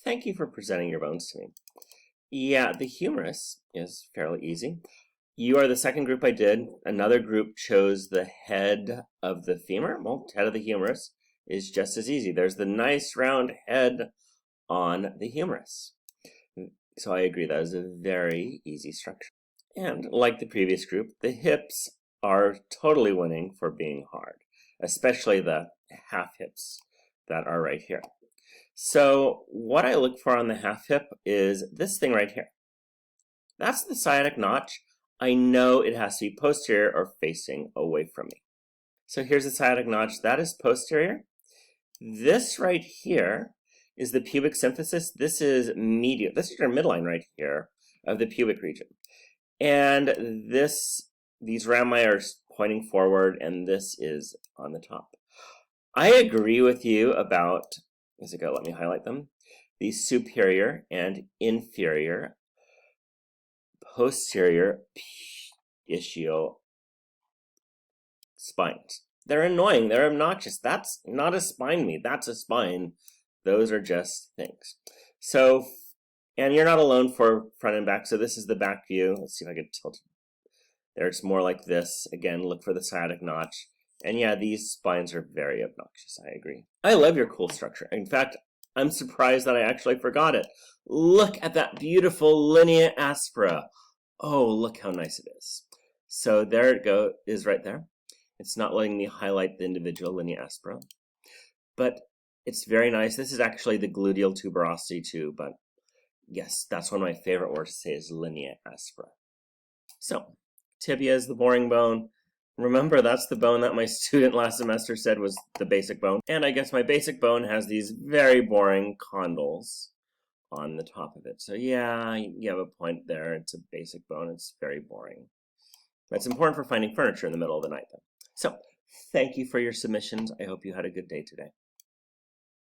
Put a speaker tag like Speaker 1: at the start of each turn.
Speaker 1: Thank you for presenting your bones to me. Yeah, the humerus is fairly easy. You are the second group I did. Another group chose the head of the femur. Well, head of the humerus is just as easy. There's the nice round head on the humerus. So I agree, that is a very easy structure. And like the previous group, the hips are totally winning for being hard, especially the half hips that are right here. So what I look for on the half hip is this thing right here. That's the sciatic notch. I know it has to be posterior or facing away from me. So here's the sciatic notch. That is posterior. This right here is the pubic symphysis. This is medial. This is your midline right here of the pubic region. And these rami are pointing forward, and this is on the top. I agree with you about, let me highlight them, the superior and inferior posterior ischial spines. They're annoying, they're obnoxious. That's not a spine meat, that's a spine. Those are just things. So, and you're not alone for front and back, so this is the back view. Let's see if I can tilt it. There, it's more like this. Again, look for the sciatic notch. And yeah, these spines are very obnoxious, I agree. I love your cool structure. In fact, I'm surprised that I actually forgot it. Look at that beautiful linea aspera. Oh, look how nice it is. So there it is right there. It's not letting me highlight the individual linea aspera, but it's very nice. This is actually the gluteal tuberosity too, but yes, that's one of my favorite words to say is linea aspera. So tibia is the boring bone. Remember, that's the bone that my student last semester said was the basic bone. And I guess my basic bone has these very boring condyles on the top of it. So yeah, you have a point there. It's a basic bone. It's very boring. That's important for finding furniture in the middle of the night, though. So thank you for your submissions. I hope you had a good day today.